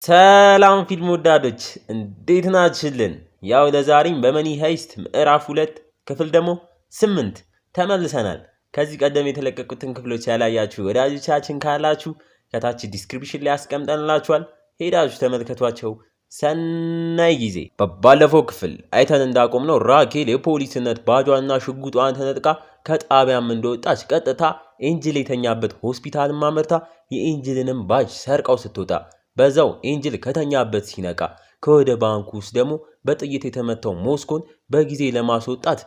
ሰላም ፊልም ወዳዶች እንዴት ናችሁልን? ያው ለዛሬም በመኒ ሄይስት ምዕራፍ 2 ክፍል ደግሞ 8 ተመልሰናል። ከዚህ ቀደም የተለቀቁትን ክፍሎች ያላያችሁ ወዳጆቻችን ካላችሁ ከታች ዲስክሪፕሽን ላይ አስቀምጠንላችኋል፣ ሄዳችሁ ተመልከቷቸው። ሰናይ ጊዜ። በባለፈው ክፍል አይተን እንዳቆምነው ራኬል የፖሊስነት ባጇና ሽጉጧን ተነጥቃ ከጣቢያም እንደወጣች ቀጥታ ኤንጅል የተኛበት ሆስፒታል ማመርታ የኤንጅልንም ባጅ ሰርቀው ስትወጣ በዛው ኤንጅል ከተኛበት ሲነቃ ከወደ ባንኩ ውስጥ ደግሞ በጥይት የተመታው ሞስኮን በጊዜ ለማስወጣት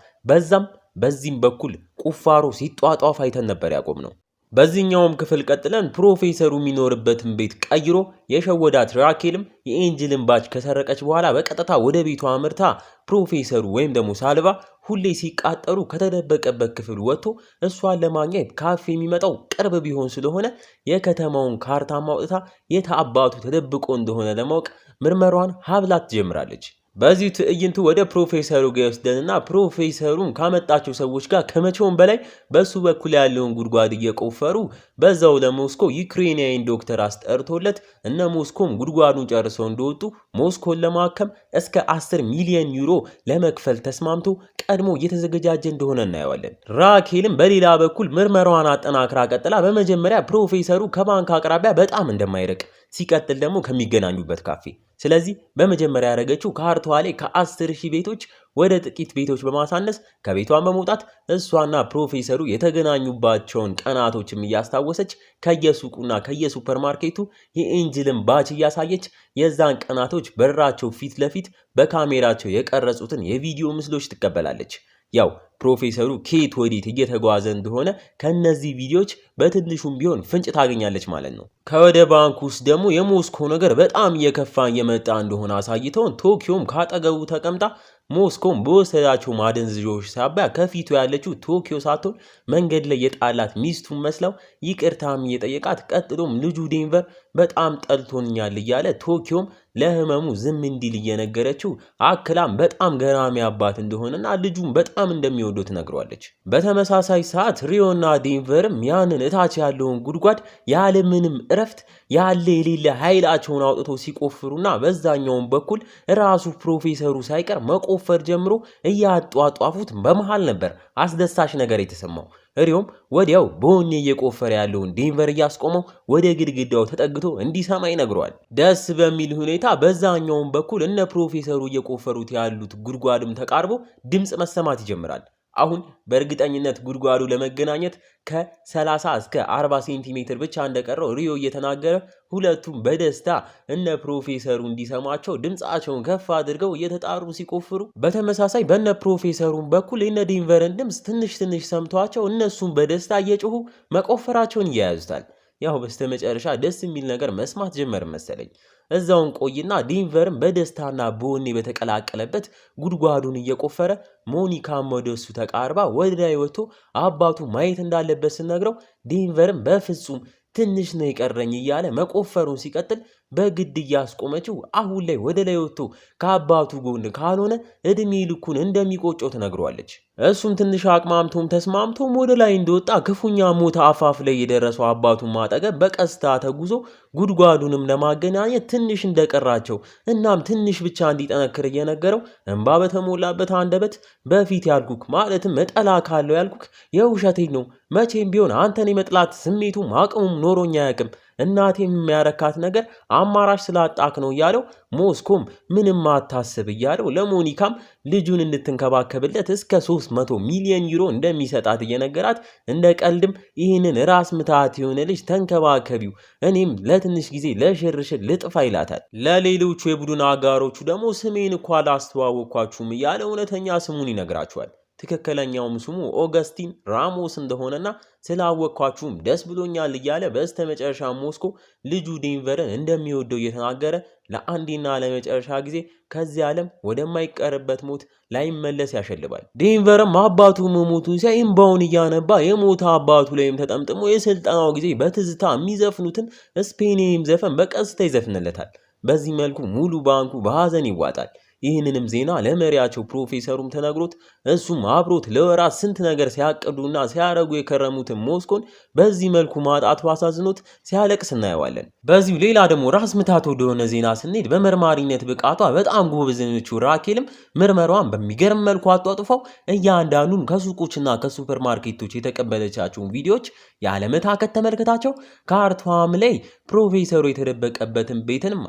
በዚህም በኩል ቁፋሮ ሲጧጧፍ አይተን ነበር ያቆምነው። በዚህኛውም ክፍል ቀጥለን ፕሮፌሰሩ የሚኖርበትን ቤት ቀይሮ የሸወዳት ራኬልም የኤንጅልን ባጅ ከሰረቀች በኋላ በቀጥታ ወደ ቤቷ አምርታ ፕሮፌሰሩ ወይም ደግሞ ሳልቫ ሁሌ ሲቃጠሩ ከተደበቀበት ክፍል ወጥቶ እሷን ለማግኘት ካፌ የሚመጣው ቅርብ ቢሆን ስለሆነ የከተማውን ካርታ ማውጥታ የት አባቱ ተደብቆ እንደሆነ ለማወቅ ምርመሯን ሀብላት ትጀምራለች። በዚህ ትዕይንቱ ወደ ፕሮፌሰሩ ጋር ይወስደንና ፕሮፌሰሩን ካመጣቸው ሰዎች ጋር ከመቼውም በላይ በሱ በኩል ያለውን ጉድጓድ እየቆፈሩ በዛው ለሞስኮ ዩክሬናዊን ዶክተር አስጠርቶለት እነ ሞስኮም ጉድጓዱን ጨርሰው እንደወጡ ሞስኮን ለማከም እስከ 10 ሚሊዮን ዩሮ ለመክፈል ተስማምቶ ቀድሞ እየተዘገጃጀ እንደሆነ እናየዋለን። ራኬልም በሌላ በኩል ምርመራዋን አጠናክራ ቀጥላ በመጀመሪያ ፕሮፌሰሩ ከባንክ አቅራቢያ በጣም እንደማይርቅ ሲቀጥል ደግሞ ከሚገናኙበት ካፌ ስለዚህ በመጀመሪያ ያደረገችው ካርታዋ ላይ ከ10,000 ቤቶች ወደ ጥቂት ቤቶች በማሳነስ ከቤቷን በመውጣት እሷና ፕሮፌሰሩ የተገናኙባቸውን ቀናቶችም እያስታወሰች ከየሱቁና ከየሱፐርማርኬቱ የኤንጅልን ባጅ እያሳየች የዛን ቀናቶች በራቸው ፊት ለፊት በካሜራቸው የቀረጹትን የቪዲዮ ምስሎች ትቀበላለች። ያው ፕሮፌሰሩ ኬት ወዴት እየተጓዘ እንደሆነ ከነዚህ ቪዲዮዎች በትንሹም ቢሆን ፍንጭ ታገኛለች ማለት ነው። ከወደ ባንክ ውስጥ ደግሞ የሞስኮ ነገር በጣም እየከፋ እየመጣ እንደሆነ አሳይተውን ቶኪዮም ካጠገቡ ተቀምጣ ሞስኮም በወሰዳቸው ማደንዝዦች ሳቢያ ከፊቱ ያለችው ቶኪዮ ሳትሆን መንገድ ላይ የጣላት ሚስቱን መስለው ይቅርታም እየጠየቃት ቀጥሎም ልጁ ዴንቨር በጣም ጠልቶኛል እያለ ቶኪዮም ለህመሙ ዝም እንዲል እየነገረችው አክላም በጣም ገራሚ አባት እንደሆነና ልጁም በጣም እንደሚወደው ትነግሯለች። በተመሳሳይ ሰዓት ሪዮና ዴንቨርም ያንን እታች ያለውን ጉድጓድ ያለ ምንም እረፍት ያለ የሌለ ኃይላቸውን አውጥቶ ሲቆፍሩና በዛኛውን በኩል ራሱ ፕሮፌሰሩ ሳይቀር መቆፈር ጀምሮ እያጧጧፉት በመሃል ነበር አስደሳች ነገር የተሰማው። ሪዮም ወዲያው በወኔ እየቆፈረ ያለውን ዴንቨር እያስቆመው ወደ ግድግዳው ተጠግቶ እንዲሰማ ይነግረዋል። ደስ በሚል ሁኔታ በዛኛውን በኩል እነ ፕሮፌሰሩ እየቆፈሩት ያሉት ጉድጓድም ተቃርቦ ድምፅ መሰማት ይጀምራል። አሁን በእርግጠኝነት ጉድጓዱ ለመገናኘት ከ30 እስከ 40 ሴንቲሜትር ብቻ እንደቀረው ሪዮ እየተናገረ ሁለቱም በደስታ እነ ፕሮፌሰሩ እንዲሰማቸው ድምፃቸውን ከፍ አድርገው እየተጣሩ ሲቆፍሩ፣ በተመሳሳይ በእነ ፕሮፌሰሩን በኩል የነ ዴንቨርን ድምፅ ትንሽ ሰምቷቸው እነሱም በደስታ እየጮሁ መቆፈራቸውን እያያዙታል። ያው በስተመጨረሻ ደስ የሚል ነገር መስማት ጀመር መሰለኝ። እዛውን ቆይና ዴንቨርም በደስታና በወኔ በተቀላቀለበት ጉድጓዱን እየቆፈረ ሞኒካም ወደሱ ተቃርባ ወደ ላይ ወጥቶ አባቱ ማየት እንዳለበት ስነግረው ዴንቨርም በፍጹም ትንሽ ነው የቀረኝ እያለ መቆፈሩን ሲቀጥል በግድ እያስቆመችው አሁን ላይ ወደ ላይ ወጥቶ ከአባቱ ጎን ካልሆነ እድሜ ልኩን እንደሚቆጨው ትነግሯለች። እሱም ትንሽ አቅማምቶም ተስማምቶም ወደ ላይ እንደወጣ ክፉኛ ሞት አፋፍ ላይ የደረሰው አባቱን ማጠገብ በቀስታ ተጉዞ ጉድጓዱንም ለማገናኘት ትንሽ እንደቀራቸው እናም ትንሽ ብቻ እንዲጠነክር እየነገረው እንባ በተሞላበት አንደበት በፊት ያልኩክ ማለትም መጠላ ካለው ያልኩክ የውሸቴን ነው። መቼም ቢሆን አንተን የመጥላት ስሜቱም አቅሙም ኖሮኛ አያውቅም። እናቴም የሚያረካት ነገር አማራጭ ስላጣክ ነው እያለው ሞስኮም ምንም አታስብ እያለው ለሞኒካም ልጁን እንድትንከባከብለት እስከ 300 ሚሊዮን ዩሮ እንደሚሰጣት እየነገራት እንደ ቀልድም ይህንን ራስ ምታት የሆነ ልጅ ተንከባከቢው፣ እኔም ለትንሽ ጊዜ ለሽርሽር ልጥፋ ይላታል። ለሌሎቹ የቡድን አጋሮቹ ደግሞ ስሜን እኮ አላስተዋወቅኳችሁም እያለ እውነተኛ ስሙን ይነግራቸዋል። ትክክለኛውም ስሙ ኦገስቲን ራሞስ እንደሆነና ስላወቅኳችሁም ደስ ብሎኛል እያለ በስተመጨረሻ ሞስኮ ልጁ ዴንቨርን እንደሚወደው እየተናገረ ለአንዴና ለመጨረሻ ጊዜ ከዚህ ዓለም ወደማይቀርበት ሞት ላይመለስ ያሸልባል። ዴንቨርም አባቱ መሞቱ ሲያይ እምባውን እያነባ የሞተ አባቱ ላይም ተጠምጥሞ የስልጠናው ጊዜ በትዝታ የሚዘፍኑትን ስፔኒም ዘፈን በቀስታ ይዘፍንለታል። በዚህ መልኩ ሙሉ ባንኩ በሐዘን ይዋጣል። ይህንንም ዜና ለመሪያቸው ፕሮፌሰሩም ተነግሮት እሱም አብሮት ለወራት ስንት ነገር ሲያቅዱና ሲያረጉ የከረሙትን ሞስኮን በዚህ መልኩ ማጣቱ አሳዝኖት ሲያለቅስ እናየዋለን። በዚሁ ሌላ ደግሞ ራስ ምታት ወደሆነ ዜና ስንሄድ በመርማሪነት ብቃቷ በጣም ጎበዘኞቹ ራኬልም ምርመራዋን በሚገርም መልኩ አጧጥፈው እያንዳንዱን ከሱቆችና ከሱፐር ማርኬቶች የተቀበለቻቸውን ቪዲዮዎች ያለመታከት ተመልክታቸው ካርቷም ላይ ፕሮፌሰሩ የተደበቀበትን ቤትንም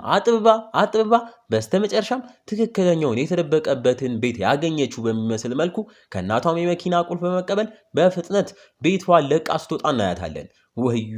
አጥብባ በስተመጨረሻም ትክክለኛውን የተደበቀበትን ቤት ያገኘችው በሚመስል መልኩ ከእናቷም የመኪና ቁልፍ በመቀበል በፍጥነት ቤቷን ለቃ ስትወጣ እናያታለን። ወዩ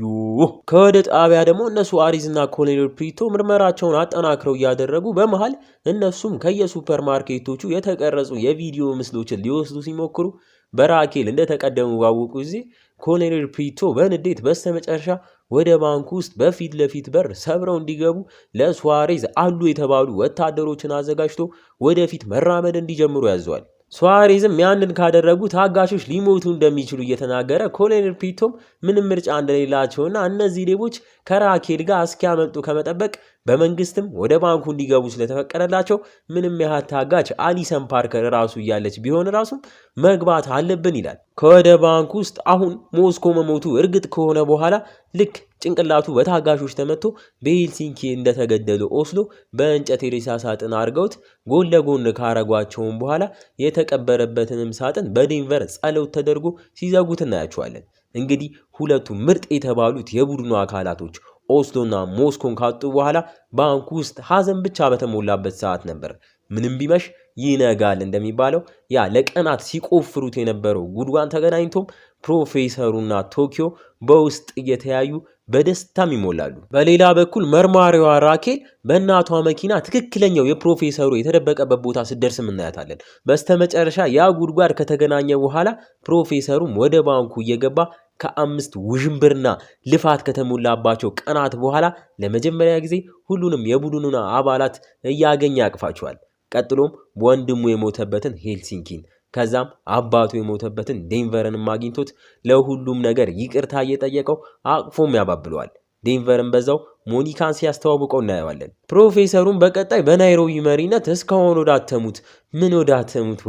ከወደ ጣቢያ ደግሞ እነሱ አሪዝና ኮሎኔል ፕሪቶ ምርመራቸውን አጠናክረው እያደረጉ በመሃል እነሱም ከየሱፐር ማርኬቶቹ የተቀረጹ የቪዲዮ ምስሎችን ሊወስዱ ሲሞክሩ በራኬል እንደተቀደሙ ባወቁ ጊዜ ኮሎኔል ፕሪቶ በንዴት በስተመጨረሻ ወደ ባንኩ ውስጥ በፊት ለፊት በር ሰብረው እንዲገቡ ለሱዋሬዝ አሉ የተባሉ ወታደሮችን አዘጋጅቶ ወደፊት መራመድ እንዲጀምሩ ያዘዋል። ሱዋሬዝም ያንን ካደረጉ ታጋሾች ሊሞቱ እንደሚችሉ እየተናገረ ኮሎኔል ፕሪቶም ምንም ምርጫ እንደሌላቸውና እነዚህ ሌቦች ከራኬል ጋር እስኪያመልጡ ከመጠበቅ በመንግስትም ወደ ባንኩ እንዲገቡ ስለተፈቀደላቸው ምንም ያህል ታጋች አሊሰን ፓርከር ራሱ እያለች ቢሆን ራሱ መግባት አለብን ይላል። ከወደ ባንኩ ውስጥ አሁን ሞስኮ መሞቱ እርግጥ ከሆነ በኋላ ልክ ጭንቅላቱ በታጋሾች ተመቶ በሄልሲንኪ እንደተገደሉ ኦስሎ በእንጨት የሬሳ ሳጥን አድርገውት ጎን ለጎን ካረጓቸውን በኋላ የተቀበረበትንም ሳጥን በዴንቨር ጸሎት ተደርጎ ሲዘጉት እናያቸዋለን። እንግዲህ ሁለቱ ምርጥ የተባሉት የቡድኑ አካላቶች ኦስሎና ሞስኮን ካጡ በኋላ ባንኩ ውስጥ ሐዘን ብቻ በተሞላበት ሰዓት ነበር። ምንም ቢመሽ ይነጋል እንደሚባለው ያ ለቀናት ሲቆፍሩት የነበረው ጉድጓን ተገናኝቶም ፕሮፌሰሩና ቶኪዮ በውስጥ እየተያዩ በደስታም ይሞላሉ። በሌላ በኩል መርማሪዋ ራኬል በእናቷ መኪና ትክክለኛው የፕሮፌሰሩ የተደበቀበት ቦታ ስትደርስም እናያታለን። በስተመጨረሻ ያ ጉድጓድ ከተገናኘ በኋላ ፕሮፌሰሩም ወደ ባንኩ እየገባ ከ5 ውዥንብርና ልፋት ከተሞላባቸው ቀናት በኋላ ለመጀመሪያ ጊዜ ሁሉንም የቡድኑን አባላት እያገኘ ያቅፋቸዋል። ቀጥሎም ወንድሙ የሞተበትን ሄልሲንኪን ከዛም አባቱ የሞተበትን ዴንቨርንም አግኝቶት ለሁሉም ነገር ይቅርታ እየጠየቀው አቅፎም ያባብለዋል። ዴንቨርን በዛው ሞኒካን ሲያስተዋውቀው እናየዋለን። ፕሮፌሰሩም በቀጣይ በናይሮቢ መሪነት እስካሁን ወዳተሙት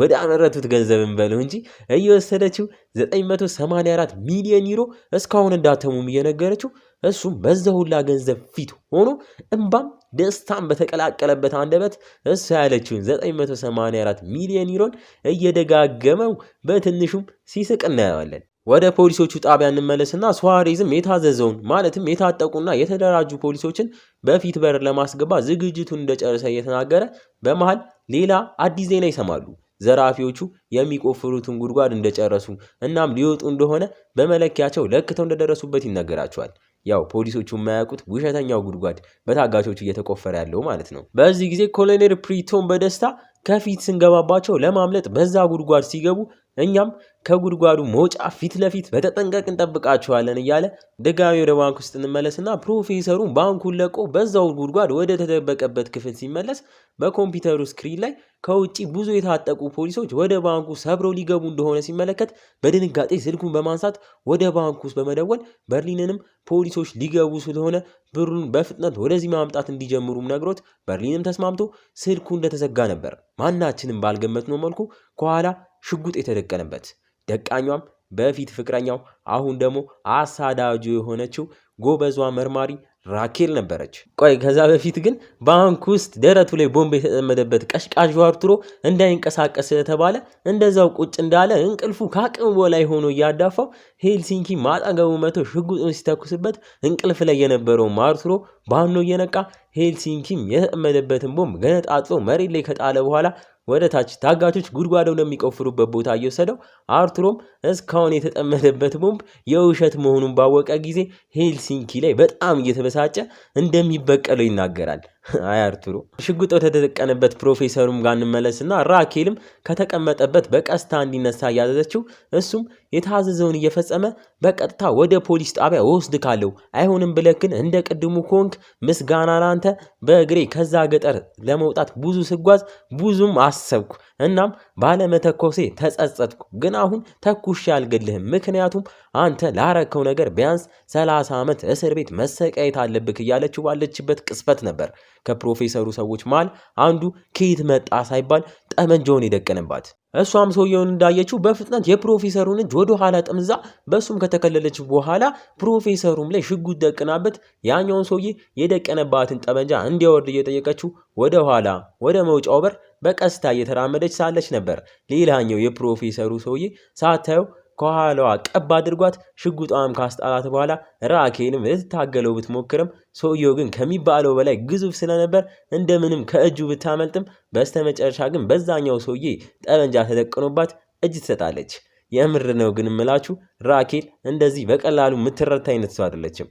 ወደ አመረቱት ገንዘብን በለው እንጂ እየወሰደችው 984 ሚሊዮን ዩሮ እስካሁን እንዳተሙም እየነገረችው እሱም በዛ ሁላ ገንዘብ ፊት ሆኖ እንባም ደስታን በተቀላቀለበት አንደበት እሷ ያለችውን 984 ሚሊዮን ዩሮን እየደጋገመው በትንሹም ሲስቅ እናየዋለን። ወደ ፖሊሶቹ ጣቢያ እንመለስና ሱዋሬዝም የታዘዘውን ማለትም የታጠቁና የተደራጁ ፖሊሶችን በፊት በር ለማስገባት ዝግጅቱን እንደጨረሰ እየተናገረ በመሃል ሌላ አዲስ ዜና ይሰማሉ። ዘራፊዎቹ የሚቆፍሩትን ጉድጓድ እንደጨረሱ እናም ሊወጡ እንደሆነ በመለኪያቸው ለክተው እንደደረሱበት ይነገራቸዋል። ያው ፖሊሶቹ የማያውቁት ውሸተኛው ጉድጓድ በታጋቾቹ እየተቆፈረ ያለው ማለት ነው። በዚህ ጊዜ ኮሎኔል ፕሪቶም በደስታ ከፊት ስንገባባቸው ለማምለጥ በዛ ጉድጓድ ሲገቡ እኛም ከጉድጓዱ መውጫ ፊት ለፊት በተጠንቀቅ እንጠብቃቸዋለን እያለ ድጋሚ ወደ ባንክ ውስጥ እንመለስና ፕሮፌሰሩን ባንኩን ለቆ በዛው ጉድጓድ ወደ ተደበቀበት ክፍል ሲመለስ በኮምፒውተሩ ስክሪን ላይ ከውጪ ብዙ የታጠቁ ፖሊሶች ወደ ባንኩ ሰብረው ሊገቡ እንደሆነ ሲመለከት በድንጋጤ ስልኩን በማንሳት ወደ ባንኩ ውስጥ በመደወል በርሊንንም ፖሊሶች ሊገቡ ስለሆነ ብሩን በፍጥነት ወደዚህ ማምጣት እንዲጀምሩም ነግሮት በርሊንም ተስማምቶ ስልኩ እንደተዘጋ ነበር። ማናችንም ባልገመትነው መልኩ ከኋላ ሽጉጥ የተደቀነበት ደቃኟም በፊት ፍቅረኛው አሁን ደግሞ አሳዳጁ የሆነችው ጎበዟ መርማሪ ራኬል ነበረች። ቆይ ከዛ በፊት ግን ባንክ ውስጥ ደረቱ ላይ ቦምብ የተጠመደበት ቀሽቃዡ አርቱሮ እንዳይንቀሳቀስ ስለተባለ እንደዛው ቁጭ እንዳለ እንቅልፉ ከአቅም በላይ ሆኖ እያዳፋው ሄልሲንኪ ማጠገቡ መቶ ሽጉጡን ሲተኩስበት እንቅልፍ ላይ የነበረው አርቱሮ ባኖ እየነቃ ሄልሲንኪም የተጠመደበትን ቦምብ ገነጣጥሎ መሬት ላይ ከጣለ በኋላ ወደ ታች ታጋቾች ጉድጓድ ወደሚቆፍሩበት ቦታ እየወሰደው አርቱሮም እስካሁን የተጠመደበት ቦምብ የውሸት መሆኑን ባወቀ ጊዜ ሄልሲንኪ ላይ በጣም እየተበሳጨ እንደሚበቀለው ይናገራል። አይ አርቱሮ ሽጉጥ ተደቀነበት ፕሮፌሰሩም ጋር እንመለስና ራኬልም ከተቀመጠበት በቀስታ እንዲነሳ እያዘዘችው እሱም የታዘዘውን እየፈጸመ በቀጥታ ወደ ፖሊስ ጣቢያ ወስድ ካለው አይሆንም ብለክን እንደ ቅድሙ ኮንክ ምስጋና ላንተ በእግሬ ከዛ ገጠር ለመውጣት ብዙ ስጓዝ ብዙም አሰብኩ እናም ባለመተኮሴ ተጸጸትኩ። ግን አሁን ተኩሼ አልገድልህም፣ ምክንያቱም አንተ ላረከው ነገር ቢያንስ 30 ዓመት እስር ቤት መሰቃየት አለብክ እያለችው ባለችበት ቅስፈት ነበር ከፕሮፌሰሩ ሰዎች መሃል አንዱ ከየት መጣ ሳይባል ጠመንጃውን የደቀነባት። እሷም ሰውየውን እንዳየችው በፍጥነት የፕሮፌሰሩን እጅ ወደ ኋላ ጠምዛ በሱም ከተከለለች በኋላ ፕሮፌሰሩም ላይ ሽጉጥ ደቅናበት ያኛውን ሰውዬ የደቀነባትን ጠመንጃ እንዲያወርድ እየጠየቀችው ወደ ኋላ ወደ መውጫው በር በቀስታ እየተራመደች ሳለች ነበር ሌላኛው የፕሮፌሰሩ ሰውዬ ሳታየው ከኋላዋ ቀብ አድርጓት ሽጉጧም ካስጣላት በኋላ ራኬልም ልትታገለው ብትሞክርም ሰውየው ግን ከሚባለው በላይ ግዙፍ ስለነበር እንደምንም ከእጁ ብታመልጥም በስተመጨረሻ ግን በዛኛው ሰውዬ ጠመንጃ ተደቅኖባት እጅ ትሰጣለች። የምር ነው ግን እምላችሁ ራኬል እንደዚህ በቀላሉ የምትረታ አይነት ሰው አይደለችም።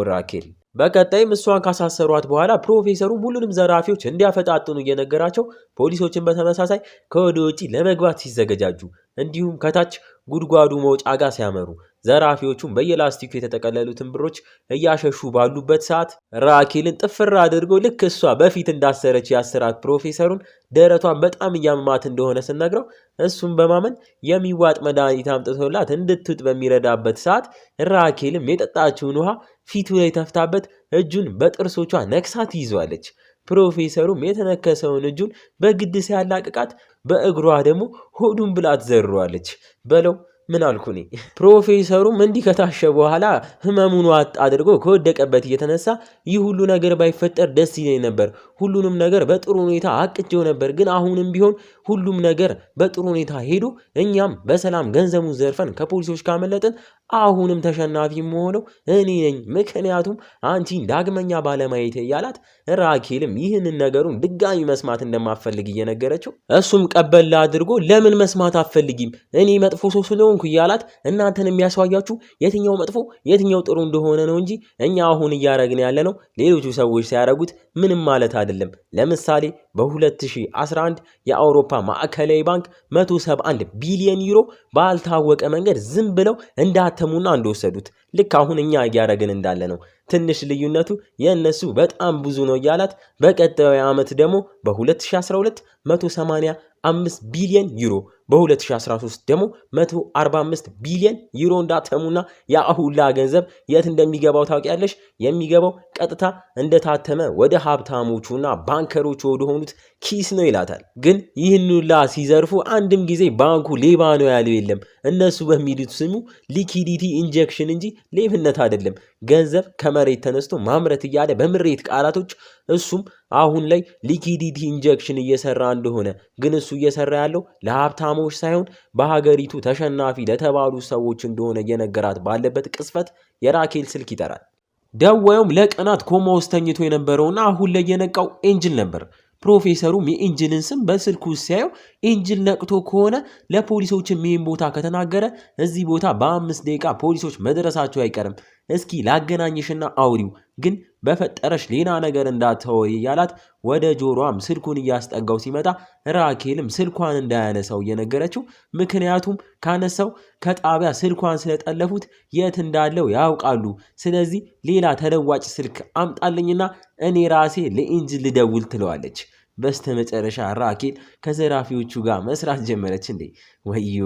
ራኬል በቀጣይም እሷን ካሳሰሯት በኋላ ፕሮፌሰሩ ሁሉንም ዘራፊዎች እንዲያፈጣጥኑ እየነገራቸው ፖሊሶችን በተመሳሳይ ከወደ ውጪ ለመግባት ሲዘገጃጁ እንዲሁም ከታች ጉድጓዱ መውጫ ጋር ሲያመሩ ዘራፊዎቹም በየላስቲኩ የተጠቀለሉትን ብሮች እያሸሹ ባሉበት ሰዓት ራኬልን ጥፍር አድርጎ ልክ እሷ በፊት እንዳሰረች ያሰራት ፕሮፌሰሩን ደረቷን በጣም እያመማት እንደሆነ ስነግረው እሱም በማመን የሚዋጥ መድኃኒት አምጥቶላት እንድትውጥ በሚረዳበት ሰዓት ራኬልም የጠጣችውን ውሃ ፊቱ ላይ ተፍታበት እጁን በጥርሶቿ ነክሳ ትይዟለች። ፕሮፌሰሩም የተነከሰውን እጁን በግድ ሲያላቅቃት በእግሯ ደግሞ ሆዱን ብላ ትዘርሯለች። በለው ምን አልኩኔ። ፕሮፌሰሩም እንዲህ ከታሸ በኋላ ህመሙን ዋጥ አድርጎ ከወደቀበት እየተነሳ ይህ ሁሉ ነገር ባይፈጠር ደስ ይለኝ ነበር፣ ሁሉንም ነገር በጥሩ ሁኔታ አቅጄው ነበር፣ ግን አሁንም ቢሆን ሁሉም ነገር በጥሩ ሁኔታ ሄዶ እኛም በሰላም ገንዘቡን ዘርፈን ከፖሊሶች ካመለጥን አሁንም ተሸናፊ መሆነው እኔ ነኝ፣ ምክንያቱም አንቺን ዳግመኛ ባለማየት እያላት ራኬልም ይህንን ነገሩን ድጋሚ መስማት እንደማፈልግ እየነገረችው እሱም ቀበል አድርጎ ለምን መስማት አትፈልጊም እኔ መጥፎ ሰው ስለሆንኩ እያላት እናንተን የሚያስዋያችሁ የትኛው መጥፎ የትኛው ጥሩ እንደሆነ ነው እንጂ እኛ አሁን እያረግን ያለ ነው ሌሎቹ ሰዎች ሲያረጉት ምንም ማለት አይደለም። ለምሳሌ በ2011 የአውሮፓ ማዕከላዊ ባንክ 171 ቢሊዮን ዩሮ ባልታወቀ መንገድ ዝም ብለው እንዳተሙና እንደወሰዱት ልክ አሁን እኛ እያረግን እንዳለ ነው። ትንሽ ልዩነቱ የእነሱ በጣም ብዙ ነው እያላት በቀጣዩ ዓመት ደግሞ በ2012 185 ቢሊዮን ዩሮ በ2013 ደግሞ 145 ቢሊዮን ዩሮ እንዳተሙና ያሁላ ገንዘብ የት እንደሚገባው ታውቂያለሽ? የሚገባው ቀጥታ እንደታተመ ወደ ሀብታሞቹና ባንከሮቹ ወደ ሆኑት ኪስ ነው ይላታል። ግን ይህን ሁላ ሲዘርፉ አንድም ጊዜ ባንኩ ሌባ ነው ያለው የለም። እነሱ በሚሉት ስሙ ሊኪዲቲ ኢንጀክሽን እንጂ ሌብነት አይደለም። ገንዘብ ከመሬት ተነስቶ ማምረት እያለ በምሬት ቃላቶች እሱም አሁን ላይ ሊኪዲቲ ኢንጀክሽን እየሰራ እንደሆነ ግን እሱ እየሰራ ያለው ለሀብታሞች ሳይሆን በሀገሪቱ ተሸናፊ ለተባሉ ሰዎች እንደሆነ እየነገራት ባለበት ቅስፈት የራኬል ስልክ ይጠራል። ደዋዩም ለቀናት ኮማ ውስጥ ተኝቶ የነበረውና አሁን ላይ የነቃው ኤንጅል ነበር። ፕሮፌሰሩም የኤንጅልን ስም በስልኩ ሲያየው ኤንጅል ነቅቶ ከሆነ ለፖሊሶች ይህን ቦታ ከተናገረ እዚህ ቦታ በ5 ደቂቃ ፖሊሶች መድረሳቸው አይቀርም። እስኪ ላገናኝሽና አውሪው፣ ግን በፈጠረሽ ሌላ ነገር እንዳትወይ እያላት ወደ ጆሮዋም ስልኩን እያስጠጋው ሲመጣ ራኬልም ስልኳን እንዳያነሳው እየነገረችው፣ ምክንያቱም ካነሳው ከጣቢያ ስልኳን ስለጠለፉት የት እንዳለው ያውቃሉ። ስለዚህ ሌላ ተለዋጭ ስልክ አምጣልኝና እኔ ራሴ ለኤንጅል ልደውል ትለዋለች። በስተመጨረሻ ራኬል ከዘራፊዎቹ ጋር መስራት ጀመረች። እንዴ ወዮ!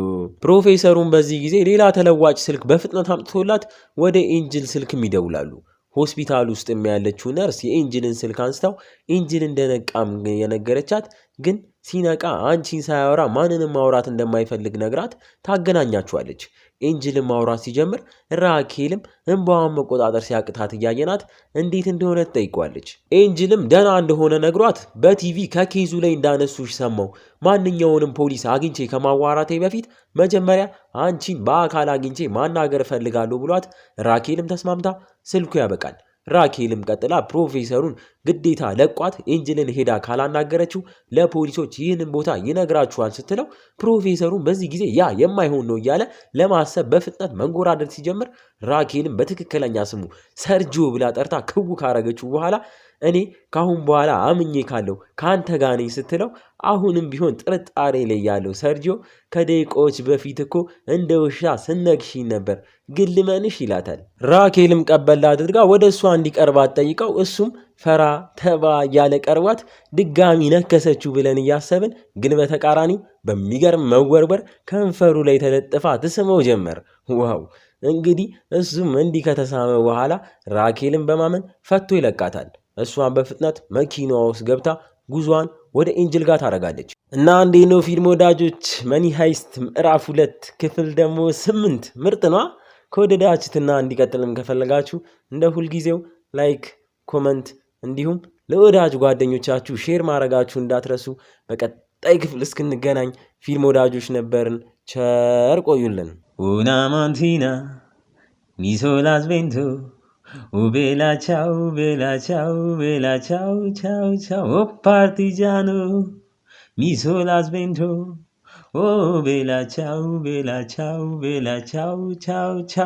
ፕሮፌሰሩም በዚህ ጊዜ ሌላ ተለዋጭ ስልክ በፍጥነት አምጥቶላት ወደ ኤንጅል ስልክም ይደውላሉ። ሆስፒታል ውስጥ ያለችው ነርስ የኤንጅልን ስልክ አንስታው ኤንጅል እንደነቃም የነገረቻት፣ ግን ሲነቃ አንቺን ሳያወራ ማንንም ማውራት እንደማይፈልግ ነግራት ታገናኛቸዋለች። ኤንጅልን ማውራት ሲጀምር ራኬልም እንባዋን መቆጣጠር ሲያቅታት እያየናት እንዴት እንደሆነ ትጠይቋለች። ኤንጅልም ደህና እንደሆነ ነግሯት በቲቪ ከኬዙ ላይ እንዳነሱሽ ሰማው፣ ማንኛውንም ፖሊስ አግኝቼ ከማዋራቴ በፊት መጀመሪያ አንቺን በአካል አግኝቼ ማናገር እፈልጋለሁ ብሏት ራኬልም ተስማምታ ስልኩ ያበቃል። ራኬልም ቀጥላ ፕሮፌሰሩን ግዴታ ለቋት ኤንጅልን ሄዳ ካላናገረችው ለፖሊሶች ይህንን ቦታ ይነግራችኋል ስትለው ፕሮፌሰሩን በዚህ ጊዜ ያ የማይሆን ነው እያለ ለማሰብ በፍጥነት መንጎራደድ ሲጀምር ራኬልም በትክክለኛ ስሙ ሰርጂዮ ብላ ጠርታ ክው ካረገችው በኋላ እኔ ካሁን በኋላ አምኜ ካለው ከአንተ ጋር ነኝ ስትለው አሁንም ቢሆን ጥርጣሬ ላይ ያለው ሰርጂዮ ከደቂቃዎች በፊት እኮ እንደ ውሻ ስነግሽኝ ነበር ግን ልመንሽ ይላታል። ራኬልም ቀበል አድርጋ ወደ እሷ እንዲቀርባት ጠይቀው እሱም ፈራ ተባ እያለ ቀርቧት ድጋሚ ነከሰችው ብለን እያሰብን ግን በተቃራኒው በሚገርም መወርወር ከንፈሩ ላይ ተለጥፋ ትስመው ጀመር። ዋው! እንግዲህ እሱም እንዲህ ከተሳመ በኋላ ራኬልን በማመን ፈቶ ይለቃታል። እሷን በፍጥነት መኪናዋ ውስጥ ገብታ ጉዟን ወደ ኤንጅል ጋር ታደርጋለች። እና እንዴ ነው ፊልም ወዳጆች፣ መኒ ሃይስት ምዕራፍ 2 ክፍል ደግሞ 8 ምርጥ ነዋ። ከወደዳችሁትና እንዲቀጥልም ከፈለጋችሁ እንደ ሁልጊዜው ላይክ፣ ኮመንት እንዲሁም ለወዳጅ ጓደኞቻችሁ ሼር ማድረጋችሁ እንዳትረሱ። በቀጣይ ክፍል እስክንገናኝ ፊልም ወዳጆች ነበርን። ቸር ቆዩልን። una mattina mi sola svento, bella ciao, bella ciao, bella ciao, ciao, ciao, oh partigiano, mi sola svento, oh bella ciao, bella ciao, bella ciao, ciao, ciao.